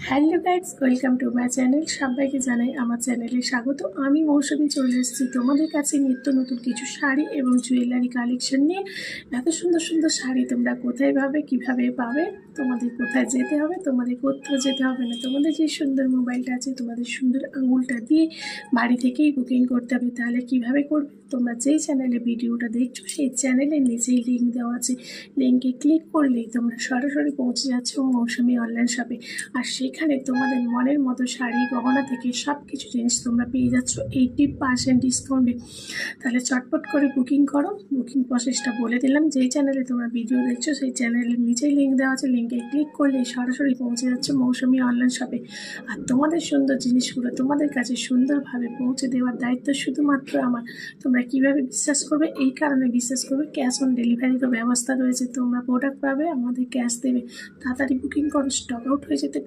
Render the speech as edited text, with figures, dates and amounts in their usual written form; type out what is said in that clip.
Hello guys, welcome to my channel. সবাইকে জানাই আমার চ্যানেলে স্বাগত। আমি মৌসুমি চলে এসেছি তোমাদের কাছে নিত্য নতুন কিছু শাড়ি এবং জুয়েলারি কালেকশন নিয়ে। এত সুন্দর সুন্দর শাড়ি তোমরা কোথায় পাবে, কিভাবে পাবে, তোমাদের কোথায় যেতে হবে, তোমাদের কোথাও যেতে হবে না। তোমাদের যে সুন্দর মোবাইলটা আছে, তোমাদের সুন্দর আঙুলটা দিয়ে বাড়ি থেকেই বুকিং করতে হবে। তাহলে কিভাবে করবে? তোমরা যেই চ্যানেলে ভিডিওটা দেখছো সেই চ্যানেলের নিচেই লিঙ্ক দেওয়া আছে। লিঙ্কে ক্লিক করলেই তোমরা সরাসরি পৌঁছে যাচ্ছ মৌসুমি অনলাইন শপে। আর সেখানে তোমাদের মনের মতো শাড়ি, গহনা থেকে সব কিছু জিনিস তোমরা পেয়ে যাচ্ছ 80% ডিসকাউন্টে। তাহলে চটপট করে বুকিং করো। বুকিং প্রসেসটা বলে দিলাম। যেই চ্যানেলে তোমরা ভিডিও দেখছো সেই চ্যানেলের নিচেই লিঙ্ক দেওয়া আছে। লিঙ্কে ক্লিক করলেই সরাসরি পৌঁছে যাচ্ছে মৌসুমি অনলাইন শপে। আর তোমাদের সুন্দর জিনিসগুলো তোমাদের কাছে সুন্দরভাবে পৌঁছে দেওয়ার দায়িত্ব শুধুমাত্র আমার। তোমরা কিভাবে বিশ্বাস করবে? এই কারণে বিশ্বাস করবে, ক্যাশ অন ডেলিভারিরও ব্যবস্থা রয়েছে। তোমরা প্রোডাক্ট পাবে, আমাদের ক্যাশ দেবে। তাড়াতাড়ি বুকিং করো, স্টক আউট হয়ে যেতে